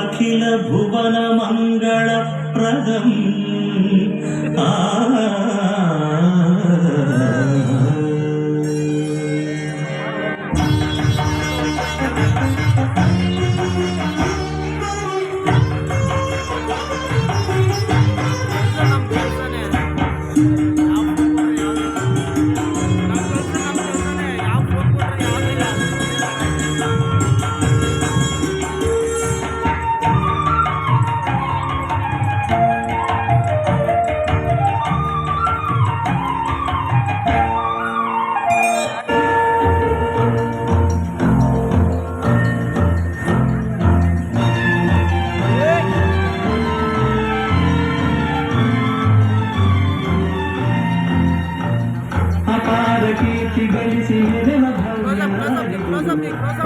ಅಖಿಲ ಭುವನ ಮಂಗಳ ಪ್ರದಂ ಆ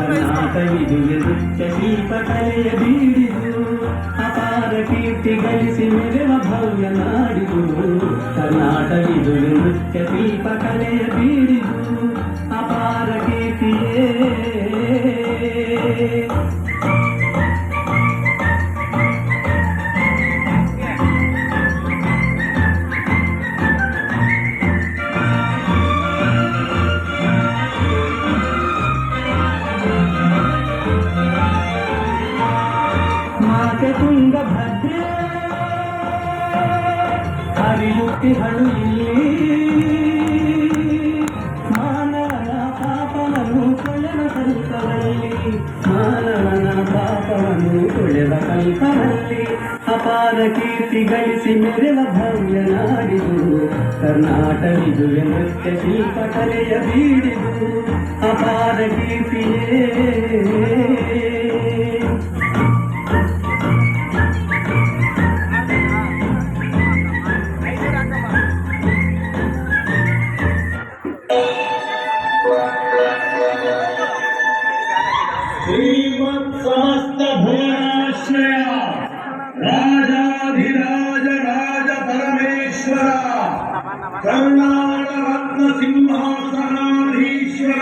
ಕರ್ನಾಟವಿದು ನೃತ್ಯ ಶಿಲ್ಪಕಲೆಯ ಬೀಡಿದು ಅಪಾರ ಕೀರ್ತಿ ಗಳಿಸಿ ಮೆರೆವ ಭವ್ಯ ನಾಡಿದು ಕರ್ನಾಟವಿದು ನೃತ್ಯ ಶಿಲ್ಪಕಲೆಯ ಬೀಡಿದು ಅಪಾರ ಕೀರ್ತಿಯೇ ತುಂಗಭದ್ರೆ ಹರಿಯುತ್ತಿಹಳು ಇಲ್ಲಿ ಮಾನವನ ಪಾಪವನ್ನು ಕೊಳೆವ ಕಲ್ಪವಲ್ಲಿ ಮಾನವನ ಪಾಪವನ್ನು ಕೊಳೆವ ಕಲ್ಪವಲ್ಲಿ ಅಪಾರ ಕೀರ್ತಿ ಗಳಿಸಿ ಮೆರೆವ ಭವ್ಯ ನಾಡಿದು ಕರ್ನಾಟವಿದು ನೃತ್ಯ ಶಿಲ್ಪಕಲೆಯ ಬೀಡಿದು ಅಪಾರ ಕೀರ್ತಿಯೇ समस्त भुवनाश्रय राजाधिराज राज परमेश्वर कर्नाटक रत्न सिंहासनाधीश्वर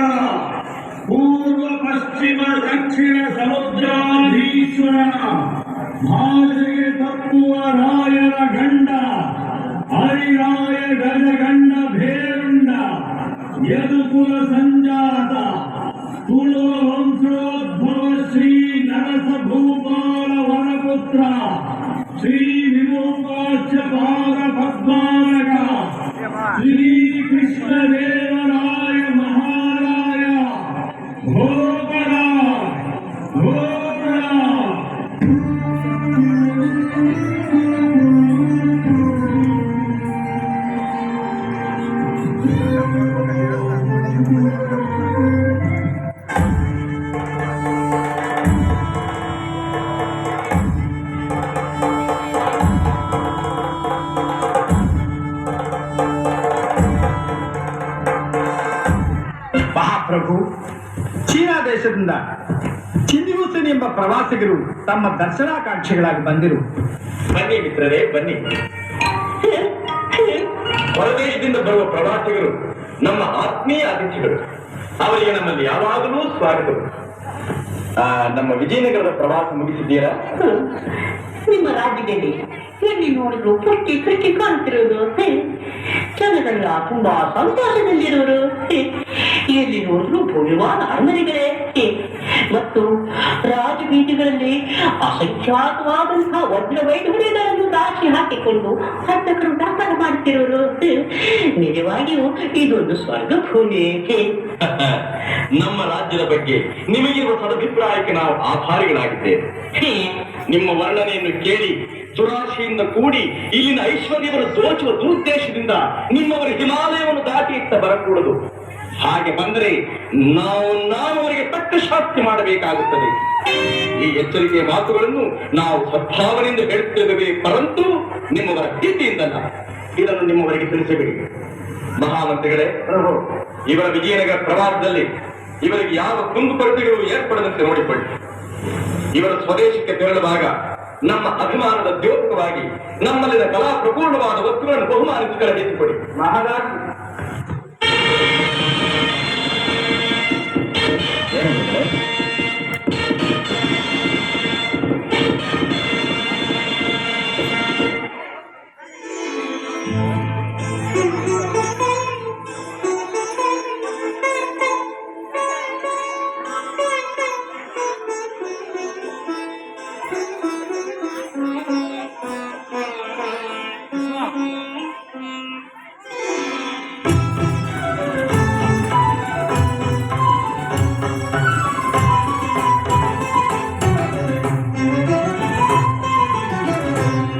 पूर्व पश्चिम दक्षिण समुद्राधीश्वर भाषೆಗೆ ತಪ್ಪುವ ರಾಯರ ಗಂಡ ಹರಿರಾಯ ಗಜಗಂಡ ಭೇರುಂಡ ಯದುಕುಲ ಸಂಜಾತ ತುಳು ವಂಶೋದ್ಭವ ಶ್ರೀ ನರಸ ಭೂಪಾಲ ವರಪುತ್ರ ಶ್ರೀ ವಿರೂಪಾಕ್ಷ ಪಾದ ಪದ್ಮಾನಗ ಶ್ರೀ ಕೃಷ್ಣದೇವರಾಯ ಮಹಾರಾಯ ಭೋಗರ ಭೋಗರ ಪ್ರಭು, ಚೀನಾ ದೇಶದಿಂದ ಚಿನ್ನಿಹುಸನ್ ಎಂಬ ಪ್ರವಾಸಿಗರು ತಮ್ಮ ದರ್ಶನಾಕಾಂಕ್ಷಿಗಳಾಗಿ ಬಂದಿರು. ಬನ್ನಿ ಮಿತ್ರರೇ, ಬನ್ನಿ. ಹೊರದೇಶದಿಂದ ಬರುವ ಪ್ರವಾಸಿಗರು ನಮ್ಮ ಆತ್ಮೀಯ ಅತಿಥಿಗಳು. ಅವರಿಗೆ ನಮ್ಮಲ್ಲಿ ಯಾವಾಗಲೂ ಸ್ವಾಗತ. ನಮ್ಮ ವಿಜಯನಗರದ ಪ್ರವಾಸ ಮುಗಿಸಿದ್ದೀರಾ? ನಿಮ್ಮ ರಾಜ್ಯದಲ್ಲಿ ಎಲ್ಲಿ ನೋಡಿದ್ರು ಪುಟ್ಟಿ ಕಟ್ಟಿ ಕಾಣ್ತಿರೋದು, ಜನರೆಲ್ಲ ತುಂಬಾ ಸಂತೋಷದಲ್ಲಿರೋರು, ಎಲ್ಲಿ ನೋಡಿದ್ರು ಭವ್ಯವಾದ ಅರಮನೆಗಳೇ ಮತ್ತು ರಾಜಬೀದಿಗಳಲ್ಲಿ ಅಸಂಖ್ಯಾತವಾದಂತಹ ವಜ್ರ ವೈಢೂರ್ಯಗಳನ್ನು ದಾಚಿ ಹಾಕಿಕೊಂಡು ಹತ್ತಕರು ವ್ಯಾಪಾರ ಮಾಡುತ್ತಿರೋರು. ನಿಜವಾಗಿಯೂ ಇದೊಂದು ಸ್ವರ್ಗ ಭೂಮಿ. ನಮ್ಮ ರಾಜ್ಯದ ಬಗ್ಗೆ ನಿಮಗಿರುವ ಸದಭಿಪ್ರಾಯಕ್ಕೆ ನಾವು ಆಭಾರಿಗಳಾಗಿದ್ದೇವೆ. ನಿಮ್ಮ ವರ್ಣನೆಯನ್ನು ಕೇಳಿ ದುರಾಶೆಯಿಂದ ಕೂಡಿ ಇಲ್ಲಿನ ಐಶ್ವರ್ಯವನ್ನು ದೋಚುವ ದುರುದ್ದೇಶದಿಂದ ನಿಮ್ಮವರ ಹಿಮಾಲಯವನ್ನು ದಾಟಿ ಇತ್ತ ಬರಕೂಡದು. ಹಾಗೆ ಬಂದರೆ ನಾವು ಅವರಿಗೆ ತಕ್ಕ ಶಾಸ್ತಿ ಮಾಡಬೇಕಾಗುತ್ತದೆ. ಈ ಎಚ್ಚರಿಕೆಯ ಮಾತುಗಳನ್ನು ನಾವು ಸದ್ಭಾವನೆಯಿಂದ ಹೇಳುತ್ತಿದ್ದೇವೆ, ಪರಂತು ನಿಮ್ಮವರ ಪ್ರೀತಿಯಿಂದಲ್ಲ. ಇದನ್ನು ನಿಮ್ಮವರಿಗೆ ತಿಳಿಸಬೇಡಿ. ಮಹಾಮಂತ್ರಿಗಳೇ, ಇವರ ವಿಜಯನಗರ ಪ್ರವಾಸದಲ್ಲಿ ಇವರಿಗೆ ಯಾವ ಕುಂದುಕೊರತೆಗಳು ಏರ್ಪಡದಂತೆ ನೋಡಿಕೊಳ್ಳಿ. ಇವರ ಸ್ವದೇಶಕ್ಕೆ ತೆರಳುವಾಗ ನಮ್ಮ ಅಭಿಮಾನದ ದ್ಯೋತಕವಾಗಿ ನಮ್ಮಲ್ಲಿನ ಕಲಾ ಪ್ರಪೂರ್ಣವಾದ ವಸ್ತುಗಳನ್ನು ಬಹುಮಾನಿಸಿ ಕಳುಹಿಸಿಕೊಡಿ. ಮಹಾರಾಜ್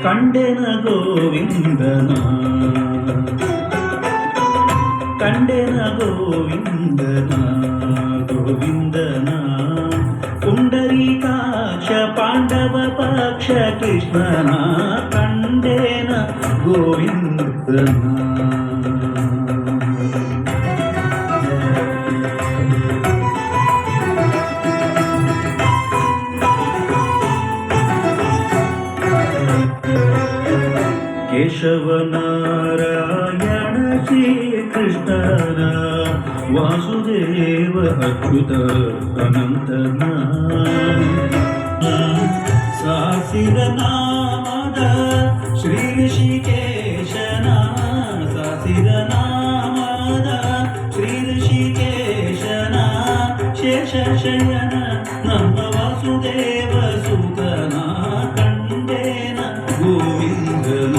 ಕಂಡೆನ ಗೋವಿಂದನ ಕಂಡೆನ ಗೋವಿಂದನ ಗೋವಿಂದನ ಪುಂಡರೀಕಾಕ್ಷ ಪಾಂಡವ ಪಕ್ಷ ಕೃಷ್ಣನ ಕಂಡೆನ ಗೋವಿಂದನ ಕೇಶವನಾರಾಯಣ ಶ್ರೀಕೃಷ್ಣನ ವಾಸುದೇವ ಅಚ್ಯುತ ಅನಂತನ ಸಾಸಿರ ನಾಮದ ಶ್ರೀ ಋಷಿಕೇಶನ ಸಾಸಿರ ನಾಮದ ಶ್ರೀ ಋಷಿಕೇಶನ ಶೇಷಶಯನ ನಮ್ಮ ವಾಸುದೇವ ಸುತನ ಕಂಡೇನ ಗೋವಿಂದನ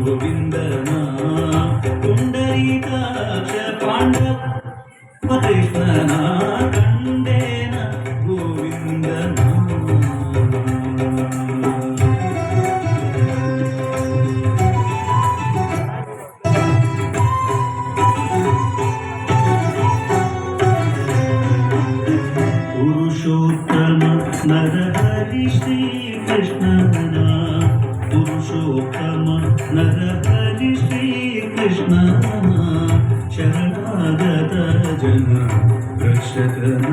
ಗೋವಿಂದನ ಪುಂಡರೀಕಾಕ್ಷ ಪಾಂಡವ ಕೃಷ್ಣನ ಕಂಡೇನ ಗೋವಿಂದನ ಪುರುಷೋತ್ತಮ ನರಹರಿ ಶ್ರೀ ಕೃಷ್ಣನ ಪುರುಷೋತ್ತಮ ನರಹರಿ ಶ್ರೀ ಕೃಷ್ಣನ ಶರಣಾಗತ ಜನ ರಕ್ಷಕನ